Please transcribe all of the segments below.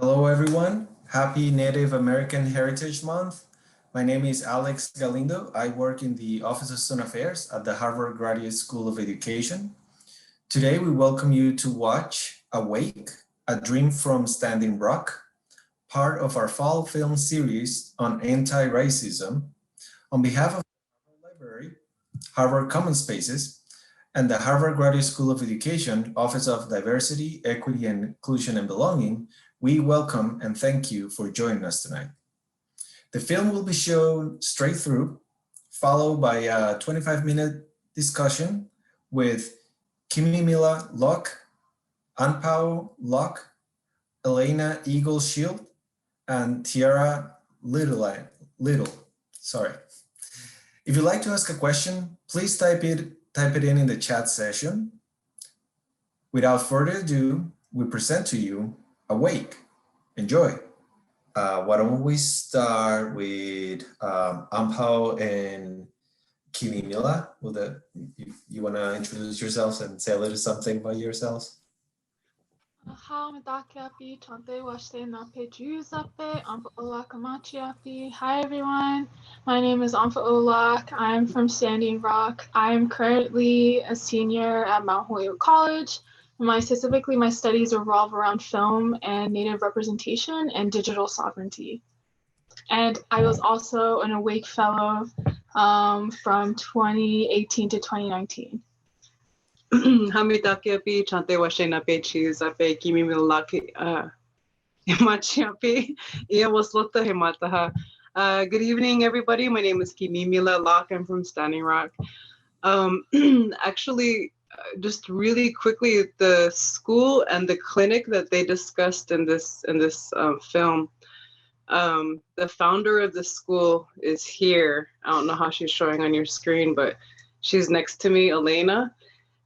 Hello, everyone. Happy Native American Heritage Month. My name is Alex Galindo. I work in the Office of Student Affairs at the Harvard Graduate School of Education. Today, we welcome you to watch Awake, A Dream from Standing Rock, part of our fall film series on anti-racism. On behalf of the Harvard Library, Harvard Common Spaces, and the Harvard Graduate School of Education Office of Diversity, Equity, and Inclusion and Belonging, we welcome and thank you for joining us tonight. The film will be shown straight through, followed by a 25-minute discussion with Kimimila, Locke, Anpo, Locke, Alayna, Eagle Shield, and Tiarra Little. Sorry. If you'd like to ask a question, please type it in the chat session. Without further ado, we present to you Awake. Enjoy. Why don't we start with Anpo and Kimimila? You want to introduce yourselves and say a little something about yourselves? Hi, everyone. My name is Anpo Locke. I'm from Standing Rock. I'm currently a senior at Mount Holyoke College. My studies revolve around film and Native representation and digital sovereignty. And I was also an Awake Fellow from 2018 to 2019. Hamitakiapi, Chante Washenape, Chizape, Kimimilaki, Machiapi, Iawaslota Himataha. Good evening, everybody. My name is Kimimila Locke. I'm from Standing Rock. Actually, just really quickly, the school and the clinic that they discussed in this film, the founder of the school is here. I don't know how she's showing on your screen, but she's next to me, Alayna.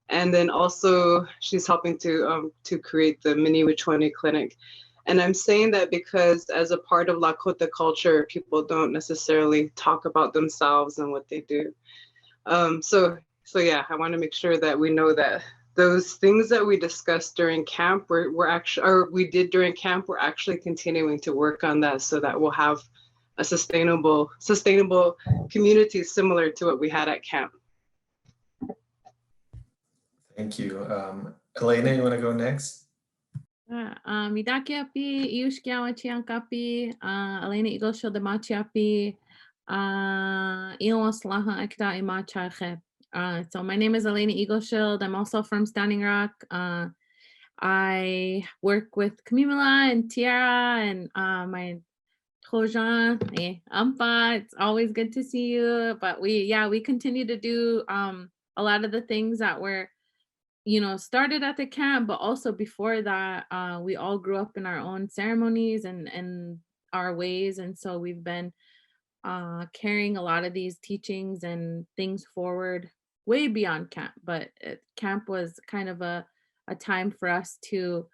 And then also she's helping to create the Mini Wichwani Clinic. And I'm saying that because as a part of Lakota culture, people don't necessarily talk about themselves and what they do. So yeah, I want to make sure that we know that those things that we discussed during camp, we did during camp, we're actually continuing to work on that so that we'll have a sustainable community similar to what we had at camp. Thank you. Alayna, you want to go next? Midakiapi, Iushkiawa Chiankapi, Alayna Igosho de Machiapi, Iwaslaha Ekta Imachache. So my name is Alayna Eagleshield. I'm also from Standing Rock. I work with Kimimila and Tiarra and my Trojan, Ampa. It's always good to see you. But we continue to do a lot of the things that were, started at the camp, but also before that, we all grew up in our own ceremonies and our ways. And so we've been carrying a lot of these teachings and things forward way beyond camp. But camp was kind of a time for us to,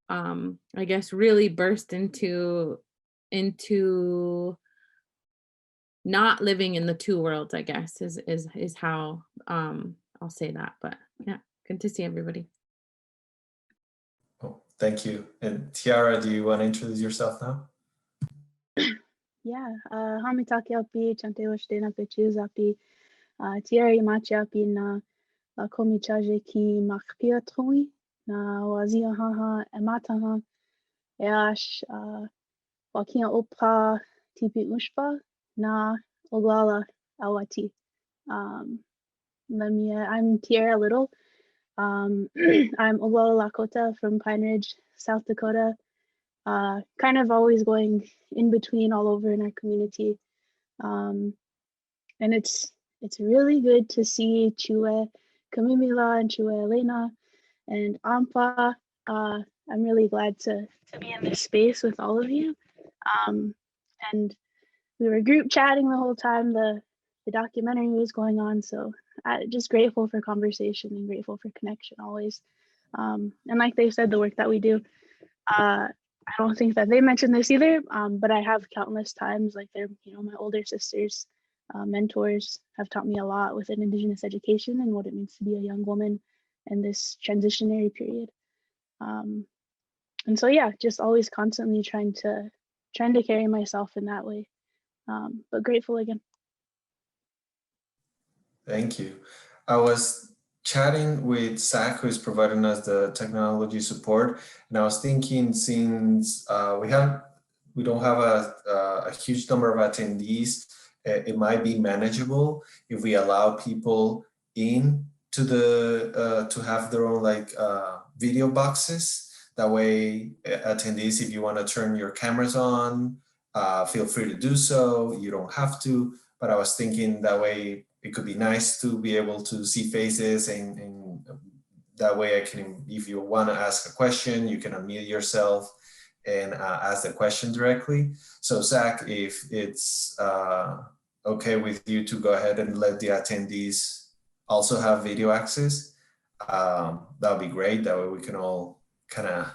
I guess, really burst into not living in the two worlds, I guess, is how I'll say that. But yeah. Good to see everybody. Oh, thank you. And Tiarra, do you want to introduce yourself now? Yeah, Hamitakiapi, Chantewashtena Pechuzapi, Tiarra Machiapi na Komichaje ki Makpia Trui, na Wazia Haha, Emataha, Eash, Wakia Opa, Tipi Ushpa, na Oglala Awati. I'm Tiarra Little. I'm Oglala Lakota from Pine Ridge, South Dakota. Kind of always going in between all over in our community. And it's really good to see Chue Kimimila and Chue Alayna and Ampa. I'm really glad to be in this space with all of you. And we were group chatting the whole time the documentary was going on, so just grateful for conversation and grateful for connection always. And like they said, the work that we do, I don't think that they mentioned this either, but I have countless times, like they're, my older sisters, mentors have taught me a lot within Indigenous education and what it means to be a young woman in this transitionary period. And so yeah, just always constantly trying to carry myself in that way. But grateful again. Thank you. I was chatting with Zach, who's providing us the technology support, and I was thinking, since we don't have a huge number of attendees, it might be manageable if we allow people in to the to have their own video boxes. That way, attendees, if you want to turn your cameras on, feel free to do so. You don't have to, but I was thinking that way it could be nice to be able to see faces, and that way I can, if you want to ask a question, you can unmute yourself and ask the question directly. So Zach, if it's okay with you to go ahead and let the attendees also have video access, that would be great. That way we can all kind of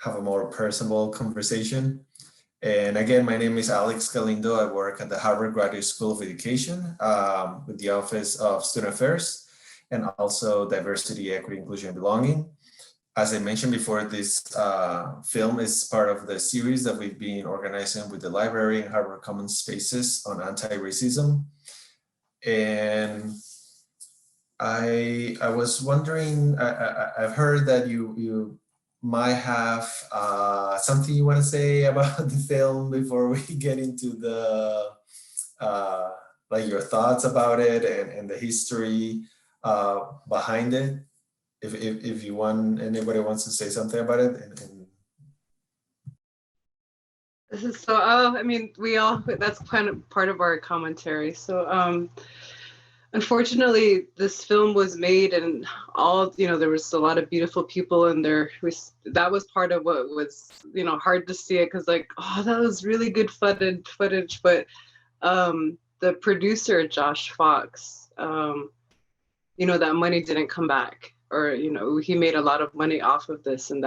have a more personal conversation. And again, my name is Alex Galindo. I work at the Harvard Graduate School of Education with the Office of Student Affairs and also Diversity, Equity, Inclusion, and Belonging. As I mentioned before, this film is part of the series that we've been organizing with the library and Harvard Common Spaces on anti-racism. And I was wondering, I've heard that you might have something you want to say about the film before we get into the your thoughts about it and the history behind it. If you want, anybody wants to say something about it. This is so, I mean, that's kind of part of our commentary. So unfortunately, this film was made and there was a lot of beautiful people in there. That was part of what was, hard to see it, because that was really good footage. But the producer, Josh Fox, that money didn't come back. Or, he made a lot of money off of this, and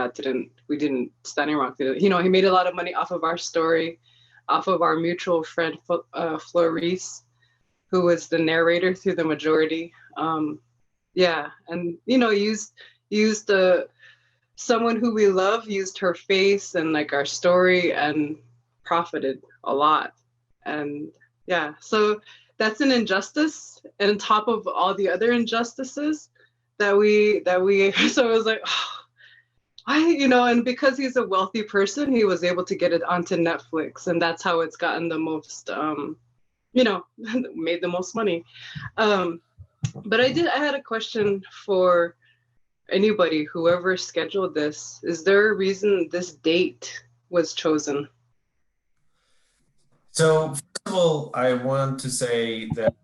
Standing Rock did it. He made a lot of money off of our story, off of our mutual friend, Florice, who was the narrator through the majority. And, used someone who we love, used her face and our story, and profited a lot. And yeah, so that's an injustice, and on top of all the other injustices that we so it was and because he's a wealthy person, he was able to get it onto Netflix, and that's how it's gotten the most made the most money. But I had a question for anybody, whoever scheduled this. Is there a reason this date was chosen? So first of all, I want to say that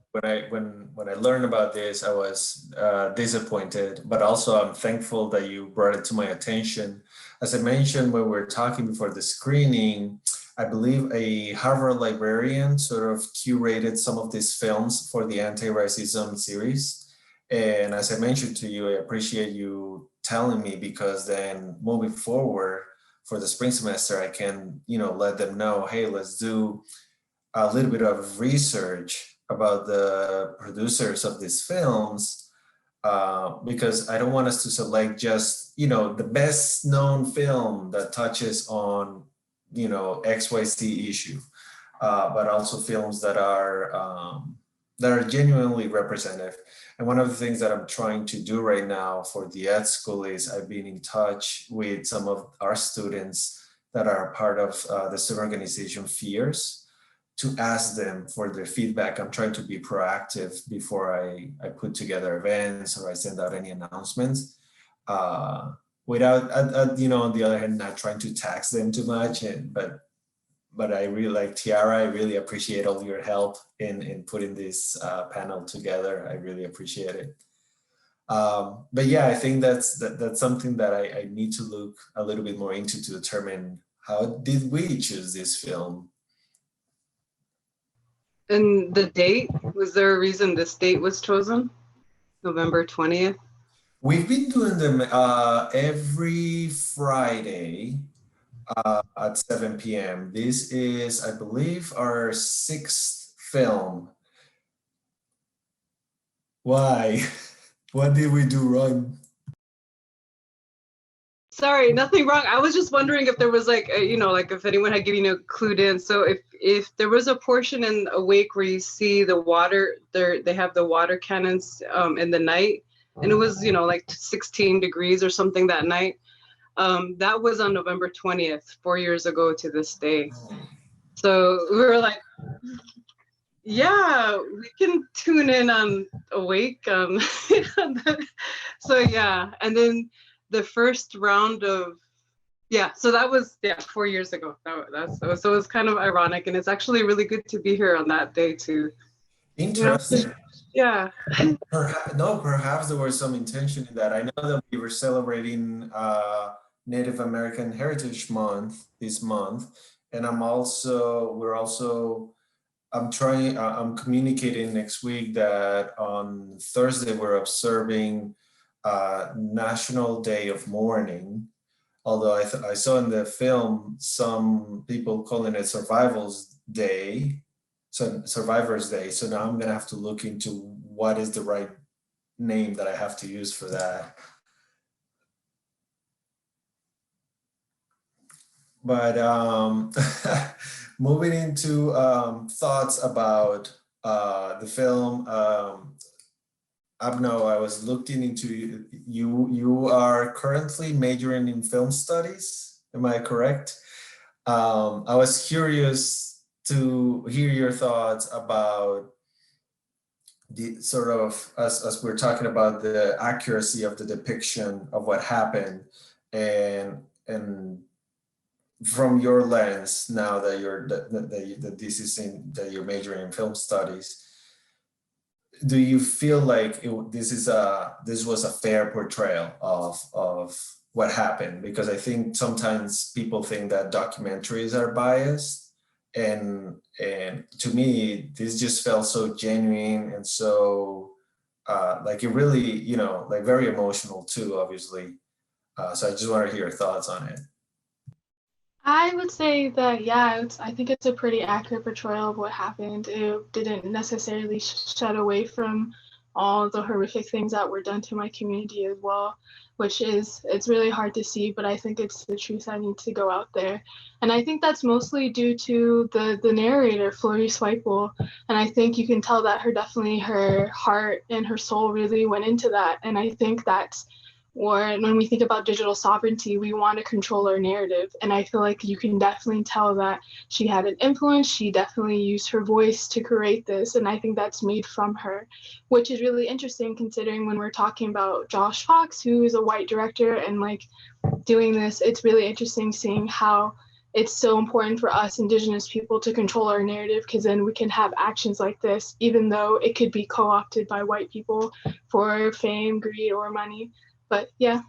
when I learned about this, I was disappointed, but also I'm thankful that you brought it to my attention. As I mentioned when we were talking before the screening, I believe a Harvard librarian sort of curated some of these films for the anti-racism series. And as I mentioned to you, I appreciate you telling me, because then moving forward for the spring semester, I can, let them know, hey, let's do a little bit of research about the producers of these films, because I don't want us to select just, the best known film that touches on, XYZ issue, but also films that are genuinely representative. And one of the things that I'm trying to do right now for the ed school is I've been in touch with some of our students that are part of the student organization FEARS, to ask them for their feedback. I'm trying to be proactive before I put together events or I send out any announcements, without, on the other hand, not trying to tax them too much. But I really like Tiarra. I really appreciate all your help in putting this panel together. I really appreciate it. But yeah, I think that's something that I need to look a little bit more into to determine how did we choose this film. And the date, was there a reason this date was chosen? November 20th? We've been doing them every Friday at 7 p.m. This is, I believe, our 6th film. Why? What did we do wrong? Sorry, nothing wrong. I was just wondering if there was like, like if anyone had given you clued in. So if there was a portion in Awake where you see the water, they have the water cannons in the night, and it was, like 16 degrees or something that night. That was on November 20th, 4 years ago to this day. So we were like, yeah, we can tune in on Awake. So yeah, and then the first round of, so that was 4 years ago. So it's kind of ironic, and it's actually really good to be here on that day too. Interesting. Yeah. Perhaps there was some intention in that. I know that we were celebrating Native American Heritage Month this month, and I'm communicating next week that on Thursday we're observing National Day of Mourning. Although I saw in the film some people calling it Survivor's Day. So now I'm gonna have to look into what is the right name that I have to use for that. But moving into thoughts about the film, Abno, I was looking into you. You are currently majoring in film studies. Am I correct? I was curious to hear your thoughts about the sort of, as we're talking about the accuracy of the depiction of what happened, and from your lens now that you're majoring in film studies, do you feel like this was a fair portrayal of what happened? Because I think sometimes people think that documentaries are biased, and to me this just felt so genuine and so like it really, like very emotional too, obviously. So I just want to hear your thoughts on it. I would say that, I think it's a pretty accurate portrayal of what happened. It didn't necessarily shed away from all the horrific things that were done to my community as well, it's really hard to see, but I think it's the truth that needs to go out there. And I think that's mostly due to the narrator, Florrie Swipel. And I think you can tell that her heart and her soul really went into that. And I think that's, or when we think about digital sovereignty, we want to control our narrative. And I feel like you can definitely tell that she had an influence. She definitely used her voice to create this. And I think that's made from her, which is really interesting considering when we're talking about Josh Fox, who is a white director, and like doing this, it's really interesting seeing how it's so important for us Indigenous people to control our narrative, because then we can have actions like this, even though it could be co-opted by white people for fame, greed, or money. But yeah.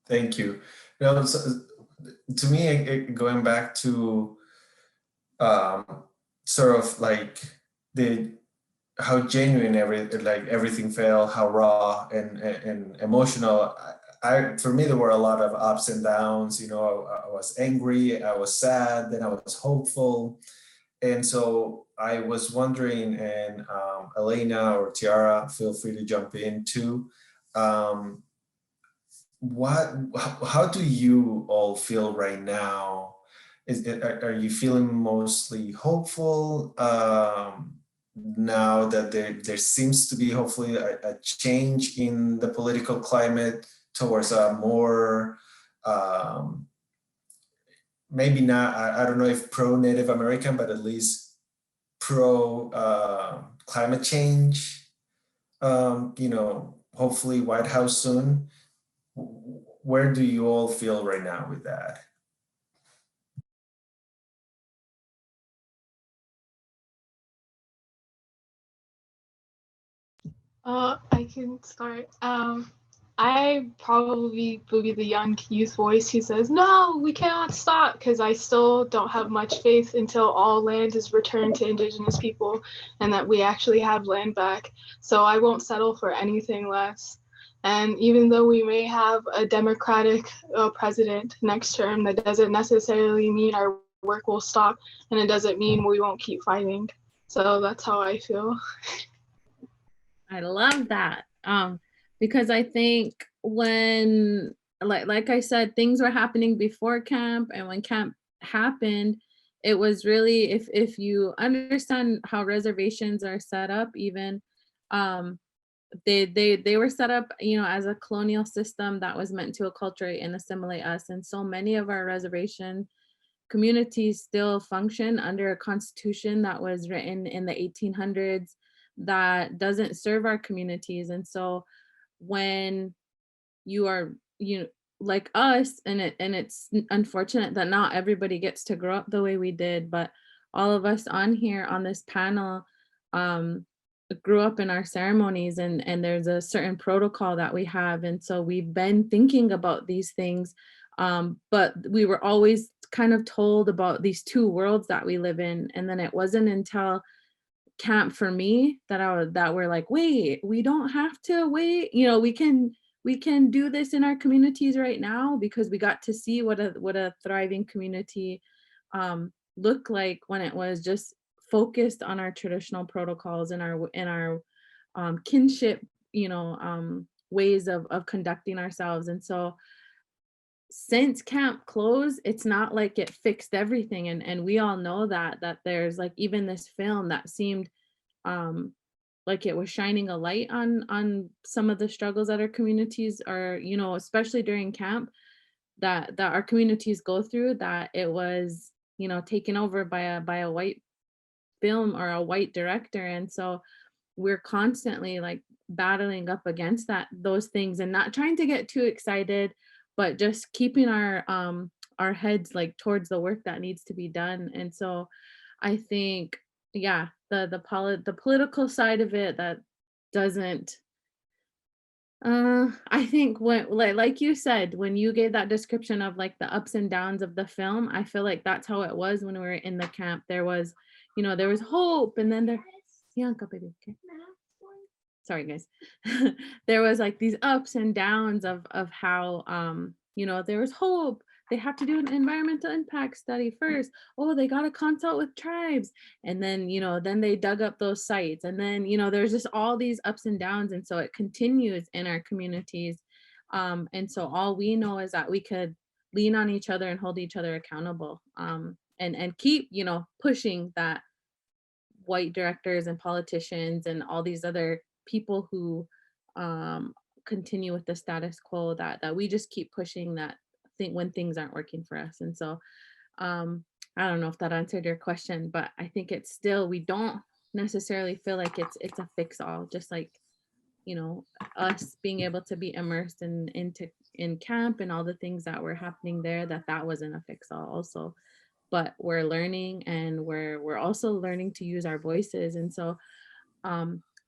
Thank you. To me, going back to sort of like how genuine everything felt, how raw and emotional. For me, there were a lot of ups and downs. I was angry, I was sad, then I was hopeful. And so I was wondering, and Alayna or Tiarra, feel free to jump in too. How do you all feel right now? Are you feeling mostly hopeful now that there seems to be hopefully a change in the political climate towards a more maybe not, I don't know if pro-Native American, but at least pro climate change, hopefully White House soon. Where do you all feel right now with that? I can start. I probably will be the young youth voice who says, no, we cannot stop, because I still don't have much faith until all land is returned to Indigenous people and that we actually have land back. So I won't settle for anything less. And even though we may have a Democratic president next term, that doesn't necessarily mean our work will stop, and it doesn't mean we won't keep fighting. So that's how I feel. I love that. Because I think when, like I said, things were happening before camp, and when camp happened, it was really, if you understand how reservations are set up, even they were set up, you know, as a colonial system that was meant to acculturate and assimilate us. And so many of our reservation communities still function under a constitution that was written in the 1800s that doesn't serve our communities. And so when you are, you know, like us, and it's unfortunate that not everybody gets to grow up the way we did, but all of us on here on this panel grew up in our ceremonies, and there's a certain protocol that we have, and so we've been thinking about these things, but we were always kind of told about these two worlds that we live in. And then it wasn't until camp for me that we're like, wait, we don't have to wait, you know, we can do this in our communities right now, because we got to see what a thriving community looked like when it was just focused on our traditional protocols and our kinship, you know, ways of conducting ourselves. And so since camp closed, it's not like it fixed everything, and we all know that there's like even this film that seemed like it was shining a light on some of the struggles that our communities are, you know, especially during camp, that our communities go through, that it was, you know, taken over by a white film or a white director. And so we're constantly like battling up against those things, and not trying to get too excited, but just keeping our heads like towards the work that needs to be done. And so I think, yeah, the political side of it, that doesn't, I think when, like you said, when you gave that description of like the ups and downs of the film, I feel like that's how it was when we were in the camp. There was, you know, there was hope, and then baby, okay. Sorry guys. There was like these ups and downs of how you know, there was hope. They have to do an environmental impact study first. Oh, they got to consult with tribes. And then, you know, then they dug up those sites. And then, you know, there's just all these ups and downs. And so it continues in our communities. And so all we know is that we could lean on each other and hold each other accountable, and keep, you know, pushing that white directors and politicians and all these other people who continue with the status quo, that we just keep pushing that thing when things aren't working for us. And so I don't know if that answered your question, but I think it's still, we don't necessarily feel like it's a fix all, just like, you know, us being able to be immersed in camp and all the things that were happening there, that wasn't a fix all also. But we're learning, and we're also learning to use our voices. And so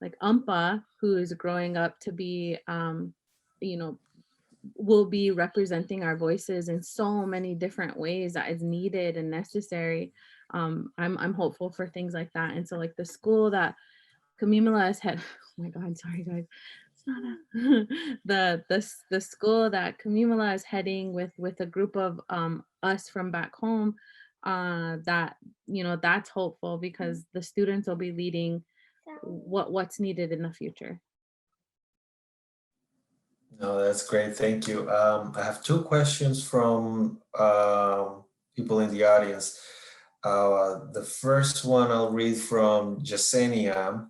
like Ampa, who is growing up to be, you know, will be representing our voices in so many different ways that is needed and necessary. I'm hopeful for things like that. And so like the school that Kimimila has had, oh my God, sorry guys. It's not the school that Kimimila is heading with a group of us from back home, that, you know, that's hopeful, because the students will be leading what's needed in the future. No, that's great. Thank you. I have two questions from people in the audience. The first one I'll read from Jasenia.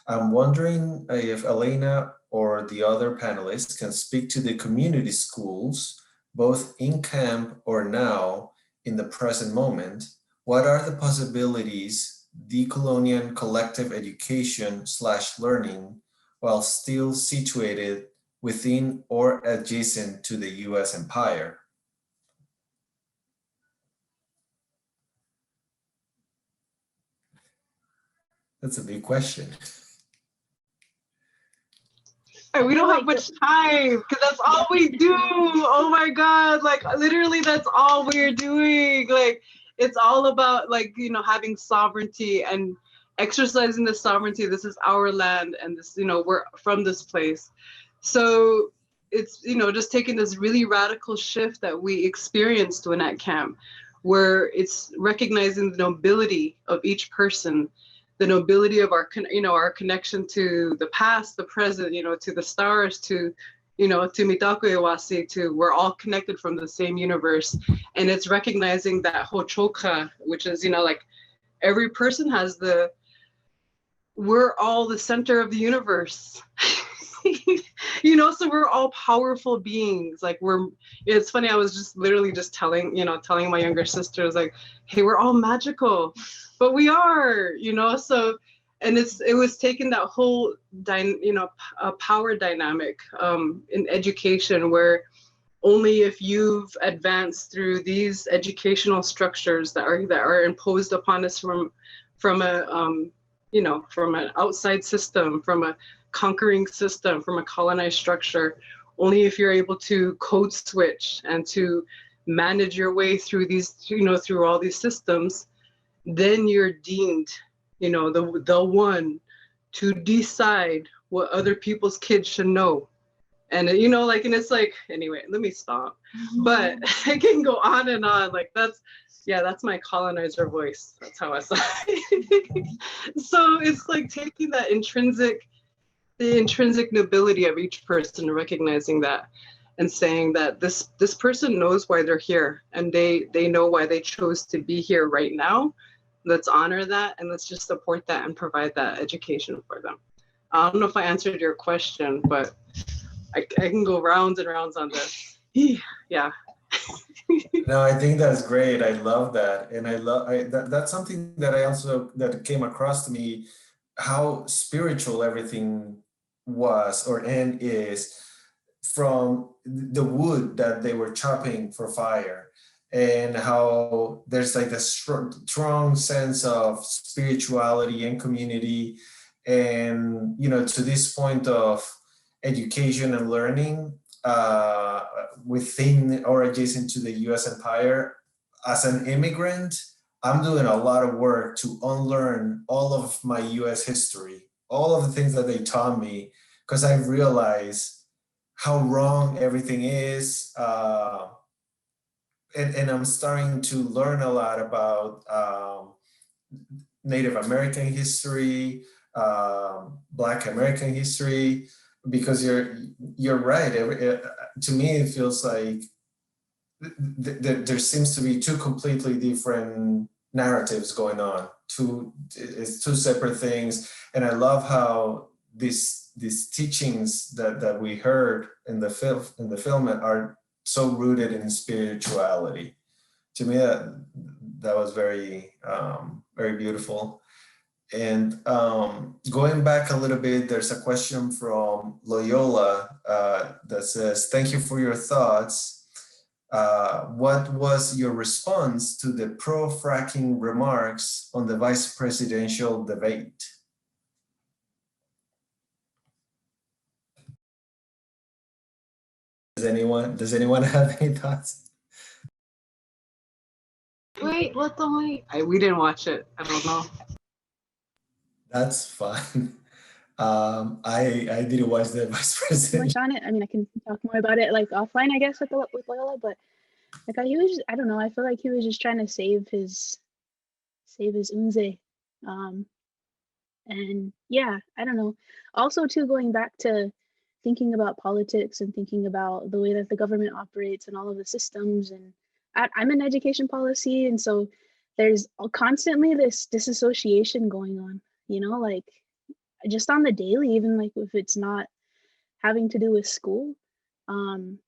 I'm wondering if Alayna or the other panelists can speak to the community schools, both in camp or now in the present moment. What are the possibilities decolonial collective education / learning while still situated within or adjacent to the US empire? That's a big question. We don't have much time, because that's all we do. Oh my God, like literally that's all we're doing. Like it's all about like, you know, having sovereignty and exercising the sovereignty. This is our land, and this, you know, we're from this place. So it's, you know, just taking this really radical shift that we experienced when at camp, where it's recognizing the nobility of each person, the nobility of our, our connection to the past, the present, to the stars, to Mitaku Iwasi, to we're all connected from the same universe. And it's recognizing that Hochoka, which is, like every person has we're all the center of the universe. So we're all powerful beings. Like it's funny, I was just literally just telling my younger sisters, like, hey, we're all magical, but we are, so, and it was taking that whole power dynamic in education, where only if you've advanced through these educational structures that are imposed upon us from an outside system, from a conquering system, from a colonized structure, only if you're able to code switch and to manage your way through these, through all these systems, then you're deemed, the one to decide what other people's kids should know. And and it's like, anyway, let me stop. But I can go on and on. Like that's my colonizer voice. That's how I saw it. So it's like taking that the intrinsic nobility of each person, recognizing that and saying that this person knows why they're here, and they know why they chose to be here right now. Let's honor that, and let's just support that and provide that education for them. I don't know if I answered your question, but I can go rounds and rounds on this. Yeah. No, I think that's great. I love that. And that's something that that came across to me, how spiritual everything was and is, from the wood that they were chopping for fire, and how there's like a strong sense of spirituality and community, and to this point of education and learning within or adjacent to the US empire. As an immigrant, I'm doing a lot of work to unlearn all of my US history, all of the things that they taught me, because I realize how wrong everything is. And I'm starting to learn a lot about Native American history, Black American history, because you're right. To me, it feels like there seems to be two completely different narratives going on. It's two separate things, and I love how these teachings that we heard in the film are so rooted in spirituality. To me, that was very very beautiful. And going back a little bit, there's a question from Loyola that says, "Thank you for your thoughts. What was your response to the pro-fracking remarks on the vice presidential debate?" Does anyone have any thoughts? Wait, what the wait? We didn't watch it. I don't know. That's fine. I didn't watch the vice president. Much on it. I mean, I can talk more about it like offline, I guess, with Loyola. But like he was just, I don't know. I feel like he was just trying to save his unze. And yeah, I don't know. Also, too, going back to thinking about politics and thinking about the way that the government operates and all of the systems. And I'm in education policy, and so there's constantly this disassociation going on. Like just on the daily, even like if it's not having to do with school. And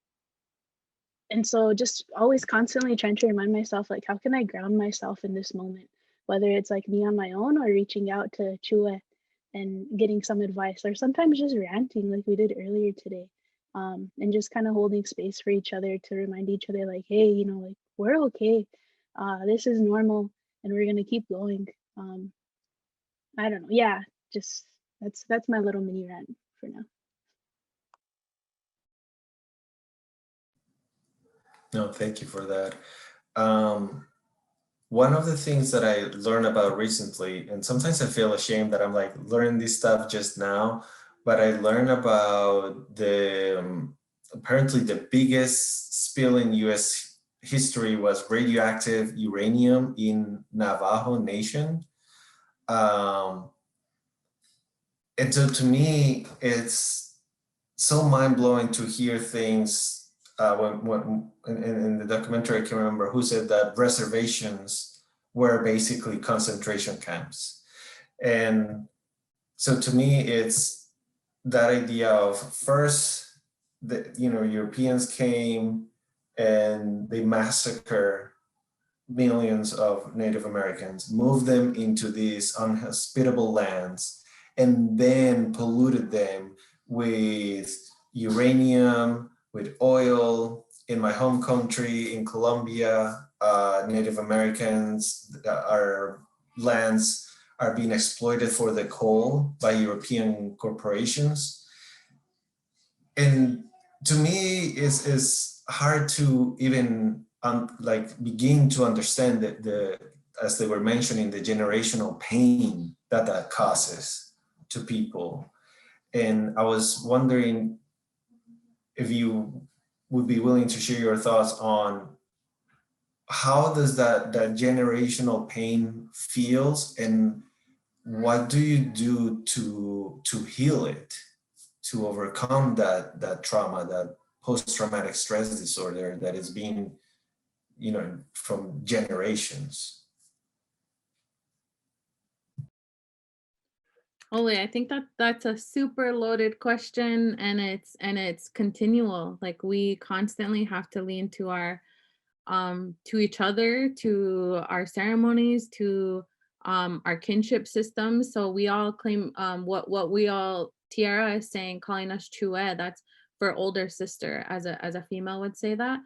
so just always constantly trying to remind myself, like, how can I ground myself in this moment? Whether it's like me on my own or reaching out to Chua and getting some advice, or sometimes just ranting like we did earlier today. And just kind of holding space for each other to remind each other, like, hey, like we're okay. This is normal and we're gonna keep going. I don't know. Yeah, just that's my little mini rant for now. No, thank you for that. One of the things that I learned about recently, and sometimes I feel ashamed that I'm like learning this stuff just now, but I learned about apparently the biggest spill in US history was radioactive uranium in Navajo Nation. And so to me, it's so mind-blowing to hear things when in the documentary, I can remember who said that reservations were basically concentration camps. And so to me, it's that idea of first, Europeans came and they massacre millions of Native Americans, moved them into these unhospitable lands, and then polluted them with uranium, with oil. In my home country, in Colombia, Native Americans, our lands are being exploited for the coal by European corporations. And to me, it's hard to even begin to understand the, as they were mentioning, the generational pain that causes to people. And I was wondering if you would be willing to share your thoughts on how does that generational pain feels, and what do you do to heal it, to overcome that trauma, that post-traumatic stress disorder that is being, from generations? Ole, I think that's a super loaded question, and it's continual. Like, we constantly have to lean to to each other, to our ceremonies, to our kinship systems. So we all claim what we all, Tiarra is saying, calling us chue, that's for older sister, as a female would say that.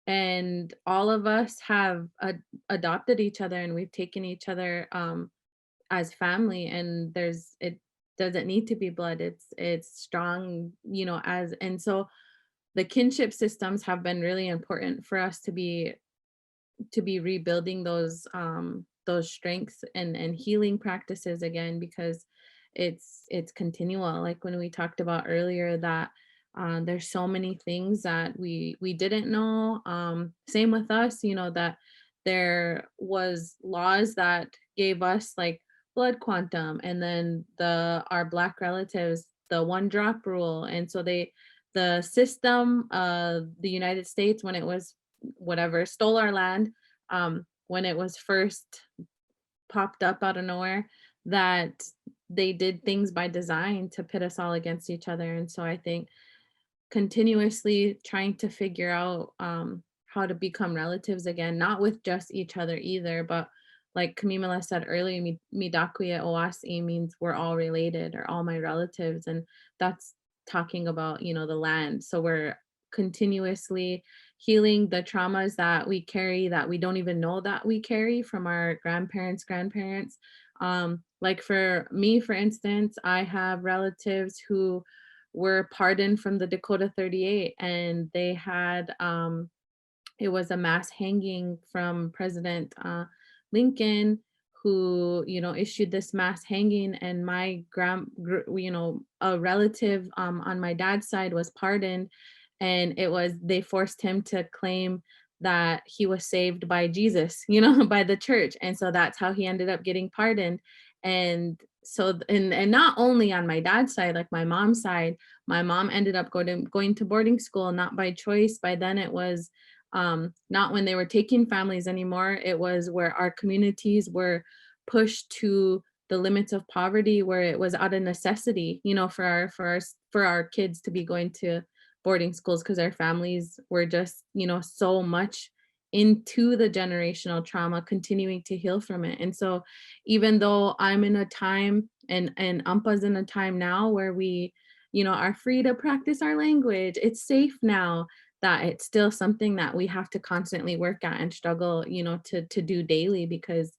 And all of us have adopted each other, and we've taken each other as family, and it doesn't need to be blood, it's strong, and so the kinship systems have been really important for us to be rebuilding those strengths and healing practices again, because it's continual. Like when we talked about earlier that there's so many things that we didn't know. Same with us, that there was laws that gave us like blood quantum, and then our Black relatives, the 1 drop rule. And so the system of the United States, when it was stole our land, when it was first popped up out of nowhere, that they did things by design to pit us all against each other. And so I think continuously trying to figure out how to become relatives again, not with just each other either, but like Kimimila said earlier, Midakwe Oasi means we're all related, or all my relatives. And that's talking about, the land. So we're continuously healing the traumas that we carry, that we don't even know that we carry from our grandparents. Like for me, for instance, I have relatives who were pardoned from the Dakota 38, and they had, it was a mass hanging from President Lincoln, who, issued this mass hanging, and my a relative on my dad's side was pardoned, and they forced him to claim that he was saved by Jesus, by the church. And so that's how he ended up getting pardoned. And so, and not only on my dad's side, like my mom's side, my mom ended up going to boarding school, not by choice. By then it was not when they were taking families anymore. It was where our communities were pushed to the limits of poverty, where it was out of necessity, for our kids to be going to boarding schools, because our families were just, so much into the generational trauma, continuing to heal from it. And so even though I'm in a time, and Ampa's in a time now where we, are free to practice our language, it's safe now, that it's still something that we have to constantly work at and struggle, to do daily, because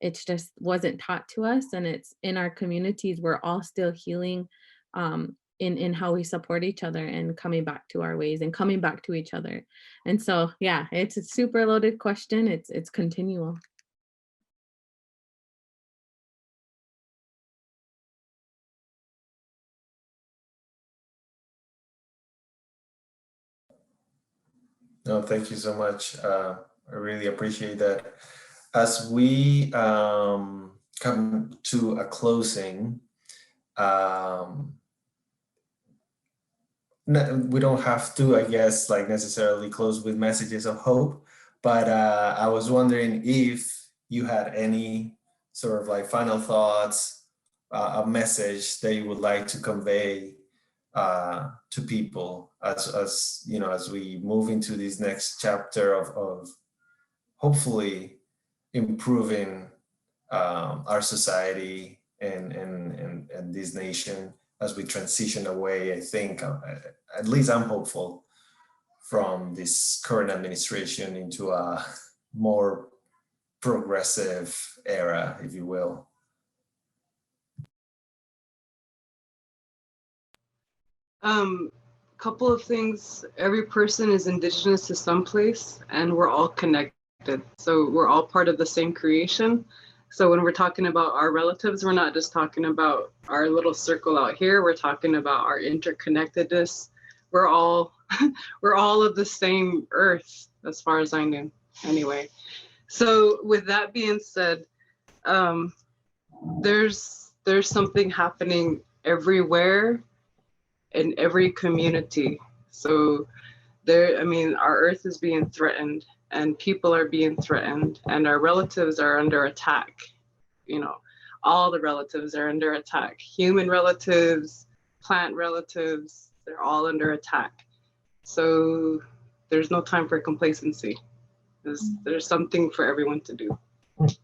it's just wasn't taught to us. And it's in our communities, we're all still healing in how we support each other, and coming back to our ways, and coming back to each other. And so, yeah, it's a super loaded question. It's continual. No, thank you so much. I really appreciate that. As we come to a closing, we don't have to, I guess, like necessarily close with messages of hope, but I was wondering if you had any sort of like final thoughts, a message that you would like to convey to people as you know, as we move into this next chapter of hopefully improving our society and this nation as we transition away. I think, at least I'm hopeful, from this current administration into a more progressive era, if you will. Couple of things. Every person is indigenous to some place, and we're all connected. So we're all part of the same creation. So when we're talking about our relatives, we're not just talking about our little circle out here. We're talking about our interconnectedness. We're all we're all of the same earth, as far as I knew, anyway. So with that being said, there's something happening everywhere in every community. So there, I mean, our earth is being threatened, and people are being threatened, and our relatives are under attack. You know, all the relatives are under attack. Human relatives, plant relatives, they're all under attack. So there's no time for complacency. There's something for everyone to do. I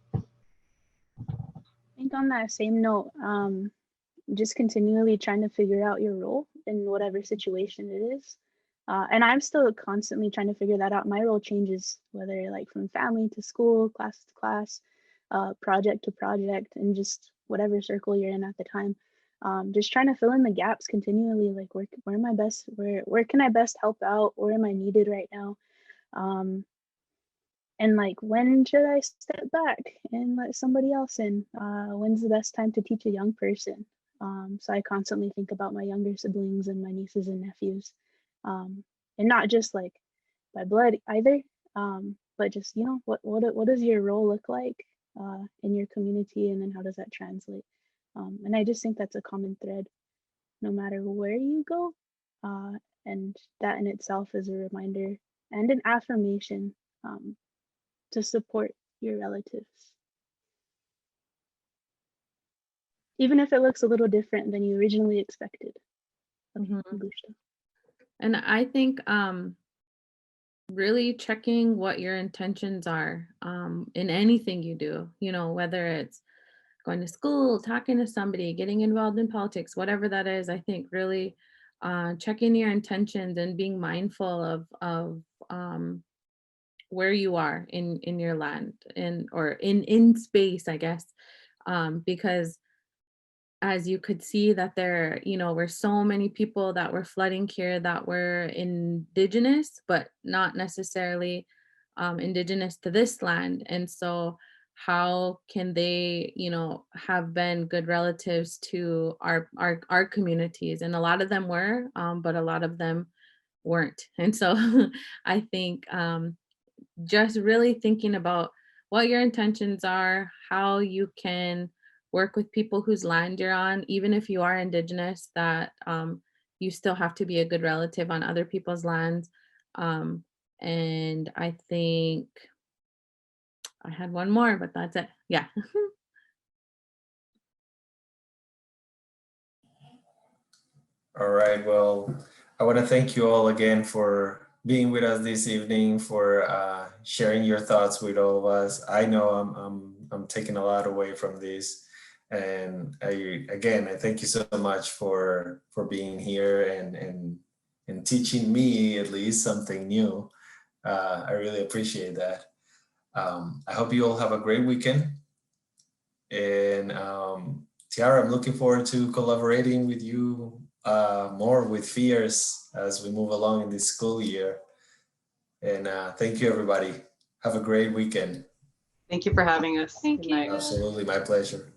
think on that same note, just continually trying to figure out your role in whatever situation it is. And I'm still constantly trying to figure that out. My role changes, whether like from family to school, class to class, project to project, and just whatever circle you're in at the time. Just trying to fill in the gaps continually, like where am I best, where can I best help out? Where am I needed right now? And like, when should I step back and let somebody else in? When's the best time to teach a young person? So I constantly think about my younger siblings and my nieces and nephews, and not just like by blood either, but just, you know, what does your role look like in your community, and then how does that translate? And I just think that's a common thread, no matter where you go, and that in itself is a reminder and an affirmation to support your relatives, even if it looks a little different than you originally expected. And I think really checking what your intentions are in anything you do, you know, whether it's going to school, talking to somebody, getting involved in politics, whatever that is. I think really checking your intentions and being mindful of where you are in your land, or in space, I guess, because as you could see that there, you know, were so many people that were flooding here that were indigenous, but not necessarily indigenous to this land. And so how can they, you know, have been good relatives to our communities? And a lot of them were, but a lot of them weren't. And so I think just really thinking about what your intentions are, how you can work with people whose land you're on, even if you are indigenous, that you still have to be a good relative on other people's lands. And I think I had one more, but that's it. Yeah. All right, well, I want to thank you all again for being with us this evening, for sharing your thoughts with all of us. I know I'm taking a lot away from this, and I thank you so much for being here and teaching me at least something new. I really appreciate that. I hope you all have a great weekend, and Tiarra, I'm looking forward to collaborating with you more with Fears as we move along in this school year. And thank you, everybody. Have a great weekend. Thank you for having us. Thank Good night. you. Absolutely, my pleasure.